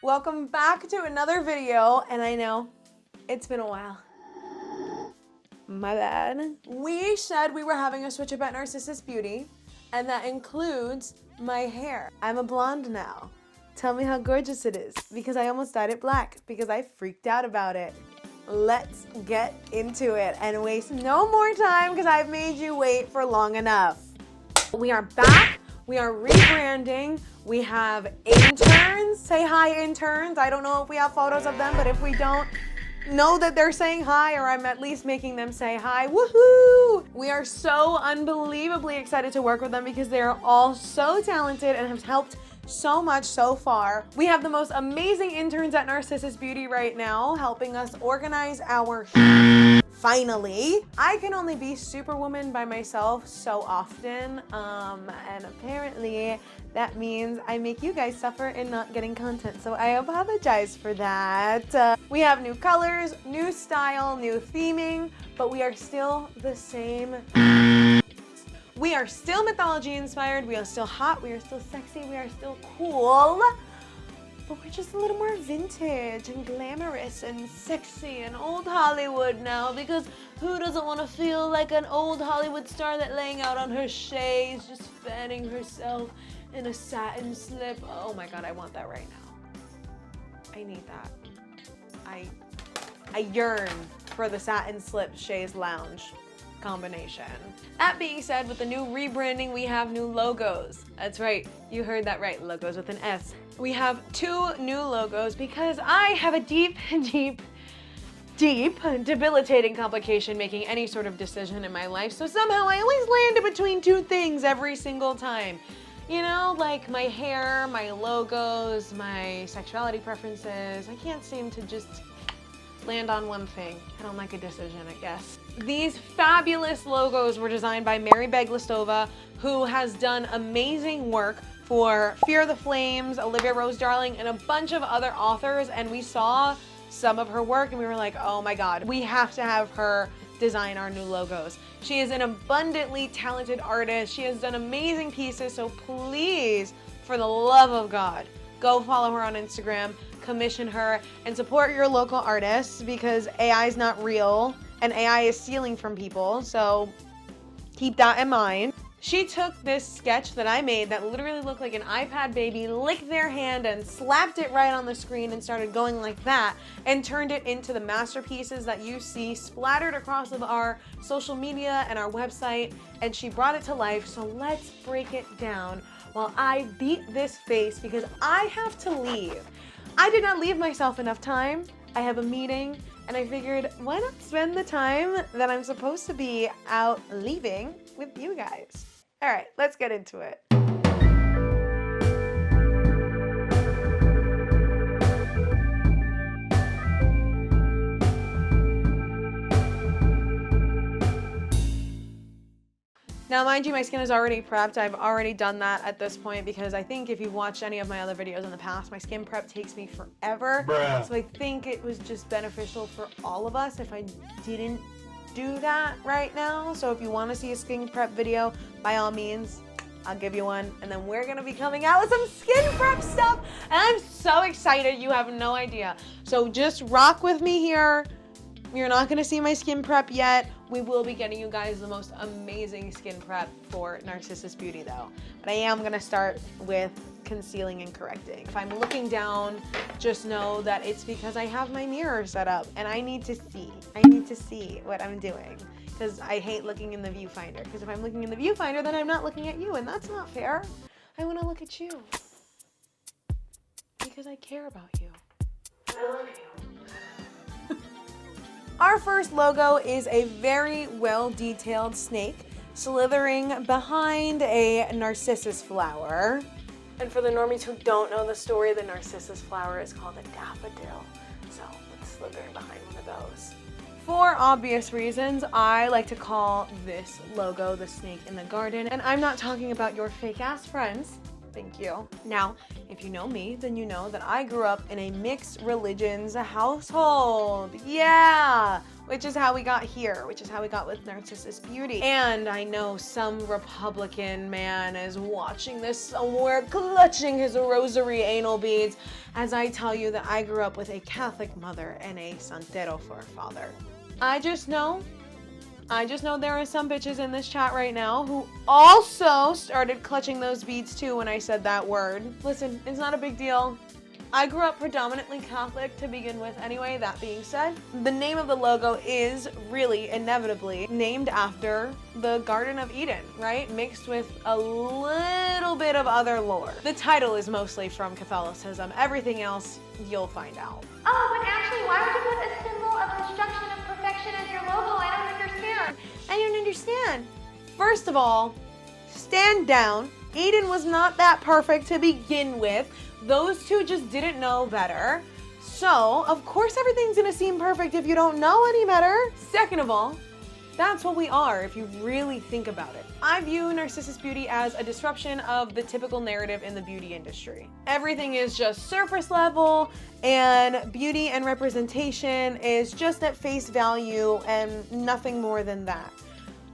Welcome back to another video, and I know it's been a while. My bad. We said we were having a switch up at Narcissus Beauty, and that includes my hair. I'm a blonde now. Tell me how gorgeous it is, because I almost dyed it black, because I freaked out about it. Let's get into it and waste no more time, because I've made you wait for long enough. We are back. We are rebranding. We have interns. Say hi, interns. I don't know if we have photos of them, but if we don't, know that they're saying hi, or I'm at least making them say hi. Woohoo! We are so unbelievably excited to work with them because they are all so talented and have helped so much so far. We have the most amazing interns at Narcissus Beauty right now, helping us organize our finally. I can only be Superwoman by myself so often, and apparently that means I make you guys suffer in not getting content, so I apologize for that. We have new colors, new style, new theming, but we are still the same. We are still mythology inspired, we are still hot, we are still sexy, we are still cool, but we're just a little more vintage and glamorous and sexy and old Hollywood now, because who doesn't want to feel like an old Hollywood star that laying out on her chaise, just fanning herself in a satin slip? Oh my God, I want that right now. I need that. I yearn for the satin slip chaise lounge combination. That being said, with the new rebranding, we have new logos. That's right, you heard that right, logos with an S. We have 2 new logos because I have a deep, debilitating complication making any sort of decision in my life, so somehow I always land between 2 things every single time. You know, like my hair, my logos, my sexuality preferences. I can't seem to just land on one thing. I don't like a decision, I guess. These fabulous logos were designed by Mary Beglistova, who has done amazing work for Fear the Flames, Olivia Rose Darling, and a bunch of other authors, and we saw some of her work and we were like, oh my God, we have to have her design our new logos. She is an abundantly talented artist. She has done amazing pieces, so please, for the love of God, go follow her on Instagram, commission her, and support your local artists, because AI is not real and AI is stealing from people, so keep that in mind. She took this sketch that I made that literally looked like an iPad baby, licked their hand and slapped it right on the screen and started going like that, and turned it into the masterpieces that you see splattered across of our social media and our website, and she brought it to life. So let's break it down while I beat this face, because I have to leave. I did not leave myself enough time. I have a meeting, and I figured, why not spend the time that I'm supposed to be out leaving with you guys? All right, let's get into it. Now, mind you, my skin is already prepped. I've already done that at this point, because I think if you've watched any of my other videos in the past, my skin prep takes me forever. Bruh. So I think it was just beneficial for all of us if I didn't do that right now. So if you want to see a skin prep video, by all means, I'll give you one. And then we're gonna be coming out with some skin prep stuff. And I'm so excited, you have no idea. So just rock with me here. You're not gonna see my skin prep yet. We will be getting you guys the most amazing skin prep for Narcissus Beauty though. But I am gonna start with concealing and correcting. If I'm looking down, just know that it's because I have my mirror set up and I need to see. I need to see what I'm doing, because I hate looking in the viewfinder. Because if I'm looking in the viewfinder, then I'm not looking at you, and that's not fair. I wanna look at you. Because I care about you. I love you. Our first logo is a very well-detailed snake slithering behind a narcissus flower. And for the normies who don't know the story, the narcissus flower is called a daffodil. So it's slithering behind one of those. For obvious reasons, I like to call this logo the snake in the garden. And I'm not talking about your fake-ass friends. Thank you. Now, if you know me, then you know that I grew up in a mixed religions household. Yeah! which is how we got here, which is how we got with Narcissus Beauty. And I know some Republican man is watching this somewhere, clutching his rosary anal beads, as I tell you that I grew up with a Catholic mother and a Santero for a father. I just know there are some bitches in this chat right now who also started clutching those beads too when I said that word. Listen, it's not a big deal. I grew up predominantly Catholic to begin with anyway. That being said, the name of the logo is really inevitably named after the Garden of Eden, right? Mixed with a little bit of other lore. The title is mostly from Catholicism. Everything else you'll find out. Oh, but actually, why would you put a symbol of destruction of perfection as your logo? I don't understand. I don't understand. First of all, stand down. Eden was not that perfect to begin with. Those two just didn't know better. So, of course everything's gonna seem perfect if you don't know any better. Second of all, that's what we are if you really think about it. I view Narcissus Beauty as a disruption of the typical narrative in the beauty industry. Everything is just surface level, and beauty and representation is just at face value and nothing more than that.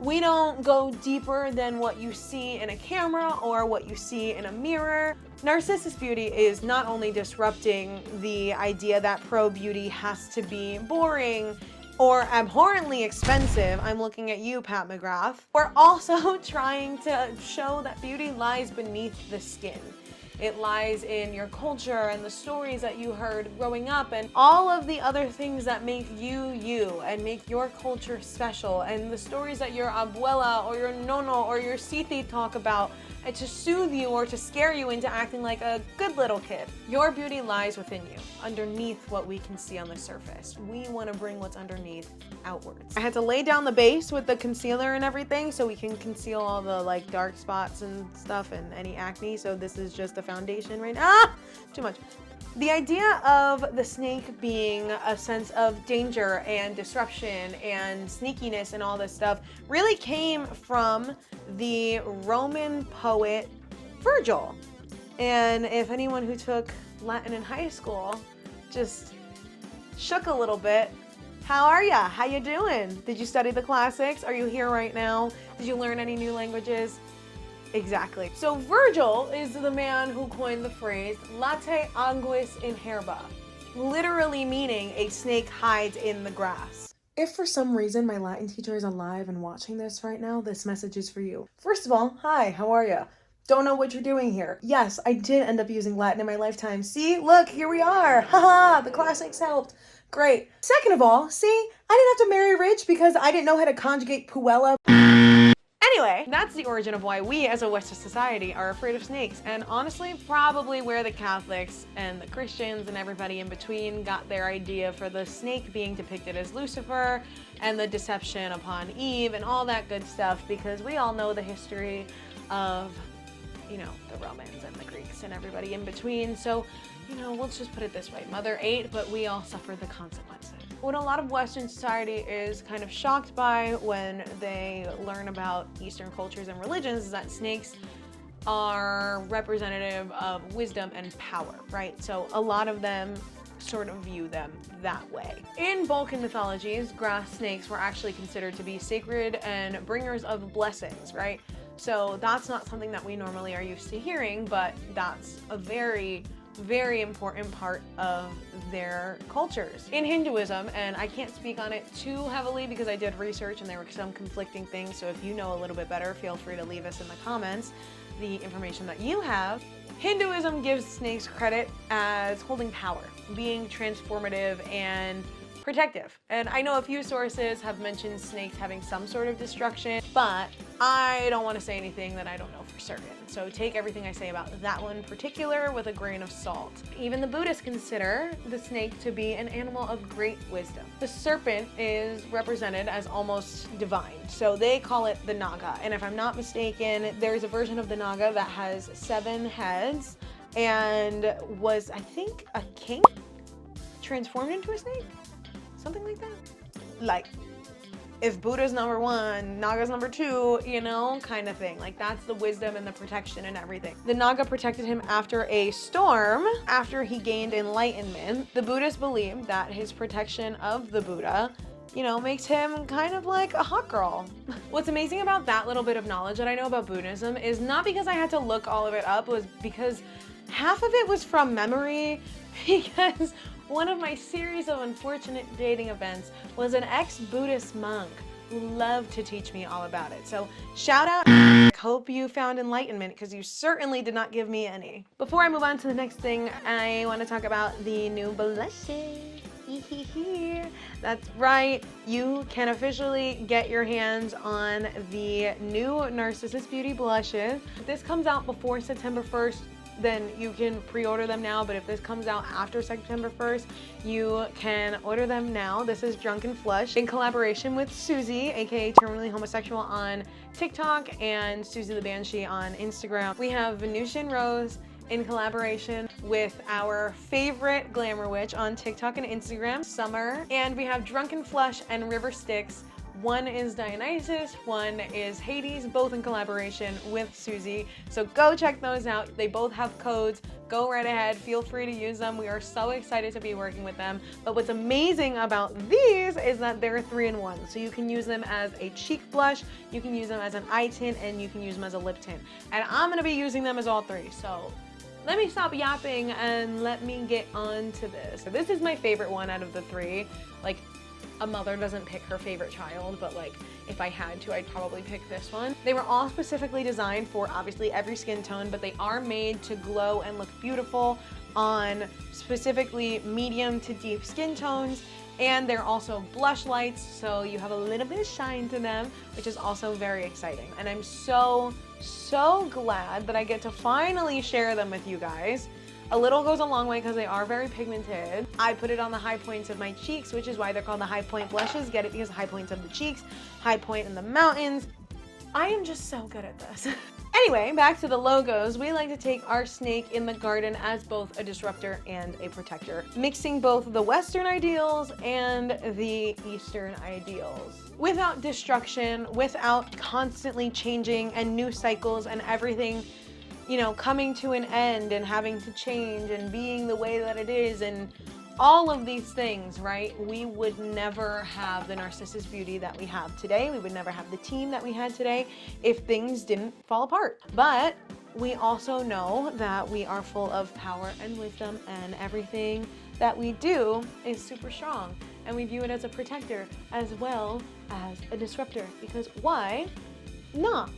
We don't go deeper than what you see in a camera or what you see in a mirror. Narcissus Beauty is not only disrupting the idea that pro beauty has to be boring or abhorrently expensive. I'm looking at you, Pat McGrath. We're also trying to show that beauty lies beneath the skin. It lies in your culture and the stories that you heard growing up and all of the other things that make you you and make your culture special, and the stories that your abuela or your nono or your siti talk about and to soothe you or to scare you into acting like a good little kid. Your beauty lies within you, underneath what we can see on the surface. We want to bring what's underneath outwards. I had to lay down the base with the concealer and everything so we can conceal all the like dark spots and stuff and any acne. So this is just the foundation right now. Too much. The idea of the snake being a sense of danger and disruption and sneakiness and all this stuff really came from the Roman poet Virgil. And if anyone who took Latin in high school just shook a little bit, how are ya? How you doing? Did you study the classics? Are you here right now? Did you learn any new languages? Exactly. So Virgil is the man who coined the phrase late anguis in herba, literally meaning a snake hides in the grass. If for some reason my Latin teacher is alive and watching this right now, this message is for you. First of all, hi, how are ya? Don't know what you're doing here. Yes, I did end up using Latin in my lifetime. See, look, here we are. Haha, the classics helped. Great. Second of all, see, I didn't have to marry rich because I didn't know how to conjugate puella. Anyway, that's the origin of why we as a Western society are afraid of snakes, and honestly, probably where the Catholics and the Christians and everybody in between got their idea for the snake being depicted as Lucifer and the deception upon Eve and all that good stuff, because we all know the history of, you know, the Romans and the Greeks and everybody in between. So, you know, let's just put it this way. Mother ate, but we all suffered the consequences. What a lot of Western society is kind of shocked by when they learn about Eastern cultures and religions is that snakes are representative of wisdom and power, right? So a lot of them sort of view them that way. In Balkan mythologies, grass snakes were actually considered to be sacred and bringers of blessings, right? So that's not something that we normally are used to hearing, but that's a very important part of their cultures. In Hinduism, and I can't speak on it too heavily because I did research and there were some conflicting things, so if you know a little bit better, feel free to leave us in the comments the information that you have. Hinduism gives snakes credit as holding power, being transformative and protective. And I know a few sources have mentioned snakes having some sort of destruction, but I don't want to say anything that I don't know for certain. So take everything I say about that one in particular with a grain of salt. Even the Buddhists consider the snake to be an animal of great wisdom. The serpent is represented as almost divine, so they call it the Naga. And if I'm not mistaken, there's a version of the Naga that has 7 heads and was, I think, a king transformed into a snake? Something like that? Like, if Buddha's number 1, Naga's number 2, you know, kind of thing. Like, that's the wisdom and the protection and everything. The Naga protected him after a storm, after he gained enlightenment. The Buddhists believe that his protection of the Buddha you know, makes him kind of like a hot girl. What's amazing about that little bit of knowledge that I know about Buddhism is not because I had to look all of it up, it was because half of it was from memory, because one of my series of unfortunate dating events was an ex-Buddhist monk who loved to teach me all about it. So shout out, hope you found enlightenment, because you certainly did not give me any. Before I move on to the next thing, I want to talk about the new blushes. That's right, you can officially get your hands on the new Narcissus Beauty blushes. If this comes out before September 1st, then you can pre-order them now, but if this comes out after September 1st, you can order them now. This is Drunken Flush in collaboration with Susie, aka Terminally Homosexual on TikTok, and Susie the Banshee on Instagram. We have Venusian Rose in collaboration with our favorite glamour witch on TikTok and Instagram, Summer. And we have Drunken Flush and River Styx. One is Dionysus, one is Hades, both in collaboration with Susie. So go check those out. They both have codes. Go right ahead, feel free to use them. We are so excited to be working with them. But what's amazing about these is that they're 3-in-1. So you can use them as a cheek blush, you can use them as an eye tint, and you can use them as a lip tint. And I'm gonna be using them as all three. So let me stop yapping and let me get on to this. This is my favorite one out of the three. Like, a mother doesn't pick her favorite child, but like if I had to, I'd probably pick this one. They were all specifically designed for obviously every skin tone, but they are made to glow and look beautiful on specifically medium to deep skin tones. And they're also blush lights, so you have a little bit of shine to them, which is also very exciting. And I'm so glad that I get to finally share them with you guys. A little goes a long way because they are very pigmented. I put it on the high points of my cheeks, which is why they're called the high point blushes. Get it because high points of the cheeks, high point in the mountains. I am just so good at this. Anyway, back to the logos. We like to take our snake in the garden as both a disruptor and a protector, mixing both the Western ideals and the Eastern ideals. Without destruction, without constantly changing and new cycles and everything, you know, coming to an end and having to change and being the way that it is and all of these things, right? We would never have the Narcissus Beauty that we have today. We would never have the team that we had today if things didn't fall apart. But we also know that we are full of power and wisdom, and everything that we do is super strong. And we view it as a protector as well as a disruptor, because why not?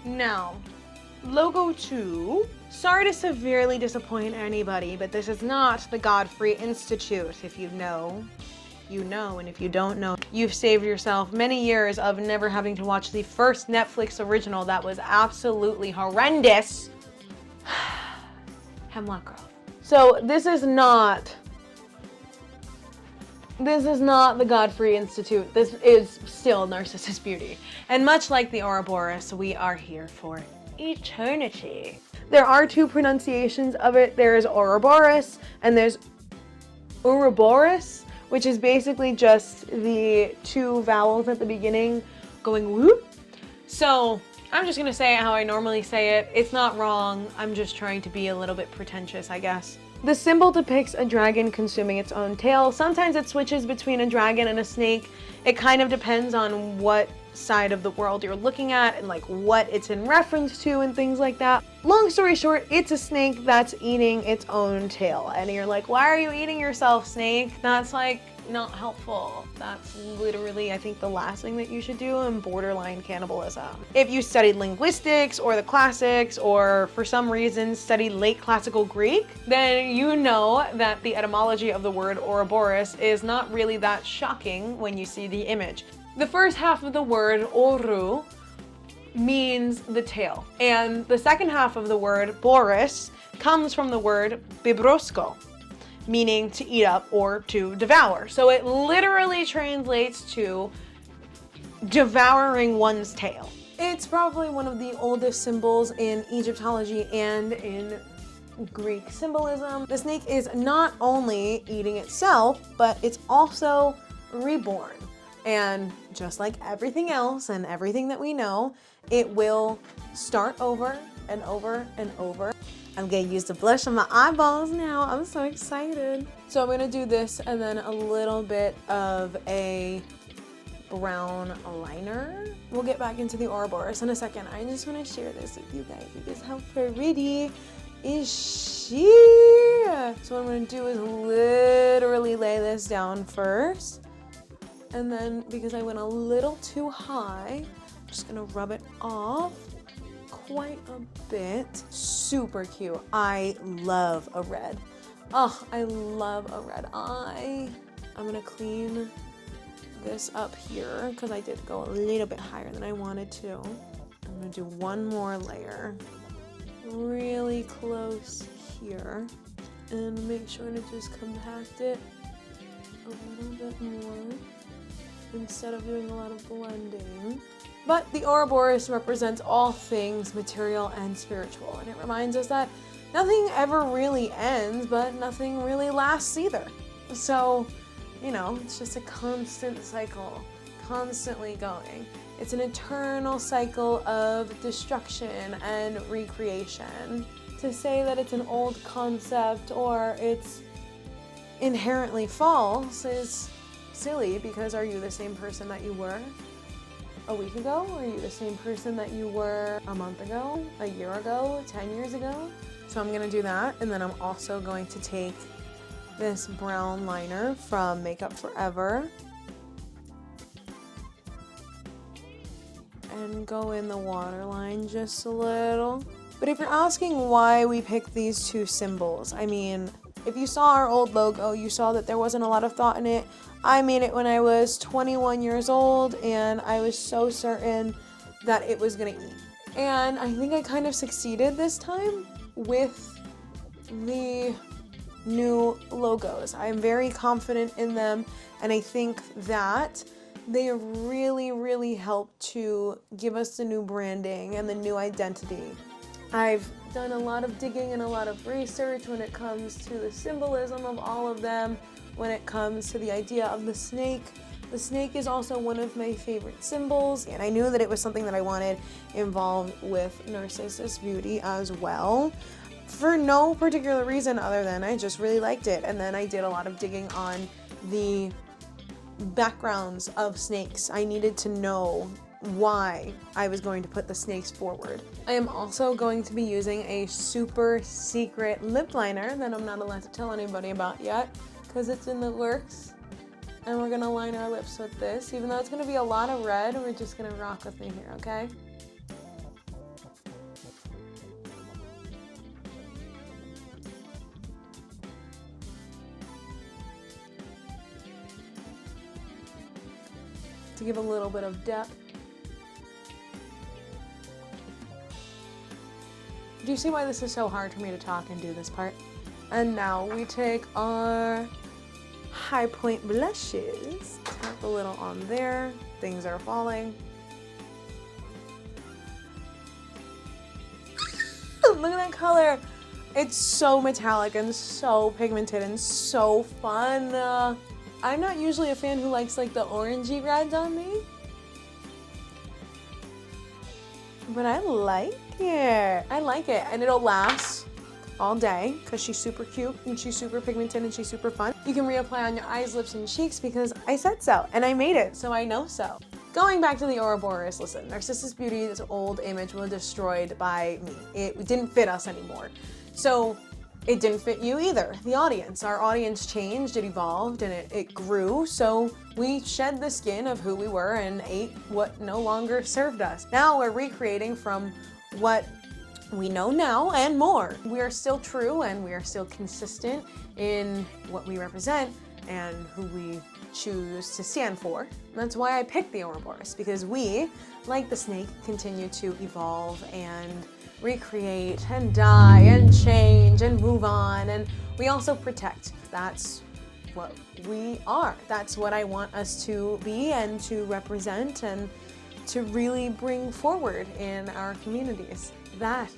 Now, Logo 2. Sorry to severely disappoint anybody, but this is not the Godfrey Institute. If you know, you know, and if you don't know, you've saved yourself many years of never having to watch the first Netflix original that was absolutely horrendous, Hemlock Grove. So this is not the Godfrey Institute. This is still Narcissus Beauty. And much like the Ouroboros, we are here for eternity. There are two pronunciations of it. There's Ouroboros and there's Ouroboros, which is basically just the two vowels at the beginning going whoop. So I'm just gonna say it how I normally say it. It's not wrong. I'm just trying to be a little bit pretentious, I guess. The symbol depicts a dragon consuming its own tail. Sometimes it switches between a dragon and a snake. It kind of depends on what side of the world you're looking at and like what it's in reference to and things like that. Long story short, it's a snake that's eating its own tail. And you're like, why are you eating yourself, snake? That's like not helpful. That's literally, I think, the last thing that you should do in borderline cannibalism. If you studied linguistics or the classics, or for some reason studied late classical Greek, then you know that the etymology of the word Ouroboros is not really that shocking when you see the image. The first half of the word oru means the tail, and the second half of the word boris comes from the word bibrosko, meaning to eat up or to devour. So it literally translates to devouring one's tail. It's probably one of the oldest symbols in Egyptology and in Greek symbolism. The snake is not only eating itself, but it's also reborn. And just like everything else and everything that we know, it will start over and over and over. I'm gonna use the blush on my eyeballs now. I'm so excited. So I'm gonna do this and then a little bit of a brown liner. We'll get back into the Ouroboros in a second. I just want to share this with you guys because how pretty is she? So what I'm going to do is literally lay this down first. And then because I went a little too high, I'm just going to rub it off quite a bit. Super cute. I love a red. Oh, I love a red eye. I'm going to clean this up here because I did go a little bit higher than I wanted to. I'm gonna do one more layer really close here and make sure to just compact it a little bit more instead of doing a lot of blending. But the Ouroboros represents all things material and spiritual, and it reminds us that nothing ever really ends, but nothing really lasts either. So you know, it's just a constant cycle, constantly going. It's an eternal cycle of destruction and recreation. To say that it's an old concept or it's inherently false is silly, because are you the same person that you were a week ago? Are you the same person that you were a month ago, a year ago, 10 years ago? So I'm gonna do that, and then I'm also going to take this brown liner from Makeup Forever and go in the waterline just a little. But if you're asking why we picked these two symbols, I mean, if you saw our old logo, you saw that there wasn't a lot of thought in it. I made it when I was 21 years old, and I was so certain that it was gonna eat. And I think I kind of succeeded this time with the new logos. I am very confident in them, and I think that they really helped to give us the new branding and the new identity. I've done a lot of digging and a lot of research when it comes to the symbolism of all of them, when it comes to the idea of the snake. The snake is also one of my favorite symbols, and I knew that it was something that I wanted involved with Narcissus Beauty as well, for no particular reason other than I just really liked it. And then I did a lot of digging on the backgrounds of snakes. I needed to know why I was going to put the snakes forward. I am also going to be using a super secret lip liner that I'm not allowed to tell anybody about yet because it's in the works. And we're gonna line our lips with this. Even though it's gonna be a lot of red, we're just gonna rock with me here, okay? To give a little bit of depth. Do you see why this is so hard for me to talk and do this part? And now we take our high point blushes. Tap a little on there. Things are falling. Look at that color. It's so metallic and so pigmented and so fun. I'm not usually a fan who likes like the orangey reds on me, but I like it. I like it, and it'll last all day because she's super cute and she's super pigmented and she's super fun. You can reapply on your eyes, lips, and cheeks because I said so and I made it, so I know so. Going back to the Ouroboros, listen, Narcissus Beauty, this old image was destroyed by me. It didn't fit us anymore. So it didn't fit you either, the audience. Our audience changed, it evolved, and it grew, so we shed the skin of who we were and ate what no longer served us. Now we're recreating from what we know now and more. We are still true and we are still consistent in what we represent and who we choose to stand for. And that's why I picked the Ouroboros, because we, like the snake, continue to evolve and recreate and die and change and move on, and we also protect. That's what we are. That's what I want us to be and to represent and to really bring forward in our communities. That,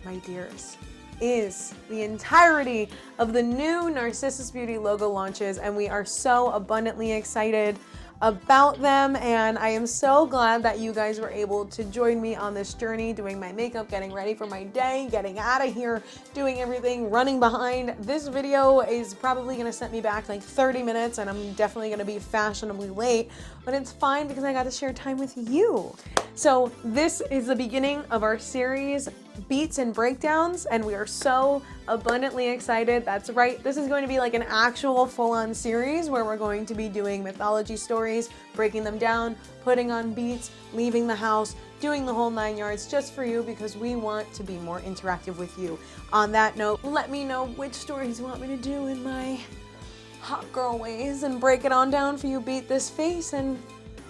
my dears, is the entirety of the new Narcissus Beauty logo launches, and we are so abundantly excited about them, and I am so glad that you guys were able to join me on this journey, doing my makeup, getting ready for my day, getting out of here, doing everything, running behind. This video is probably gonna set me back like 30 minutes, and I'm definitely gonna be fashionably late, but it's fine because I got to share time with you. So this is the beginning of our series, Beats and Breakdowns, and we are so abundantly excited. That's right, this is going to be like an actual full-on series where we're going to be doing mythology stories, breaking them down, putting on beats, leaving the house, doing the whole 9 yards just for you because we want to be more interactive with you. On that note, let me know which stories you want me to do in my hot girl ways and break it on down for you, beat this face, and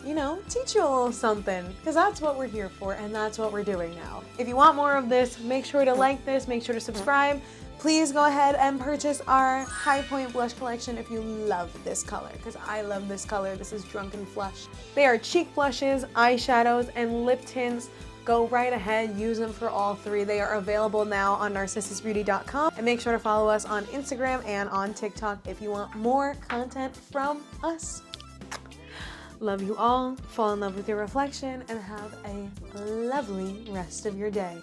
you know, teach you a little something, because that's what we're here for and that's what we're doing now. If you want more of this, make sure to like this, make sure to subscribe. Please go ahead and purchase our High Point blush collection if you love this color, because I love this color. This is Drunken Flush. They are cheek blushes, eyeshadows, and lip tints. Go right ahead, use them for all three. They are available now on narcissusbeauty.com, and make sure to follow us on Instagram and on TikTok if you want more content from us. Love you all, fall in love with your reflection, and have a lovely rest of your day.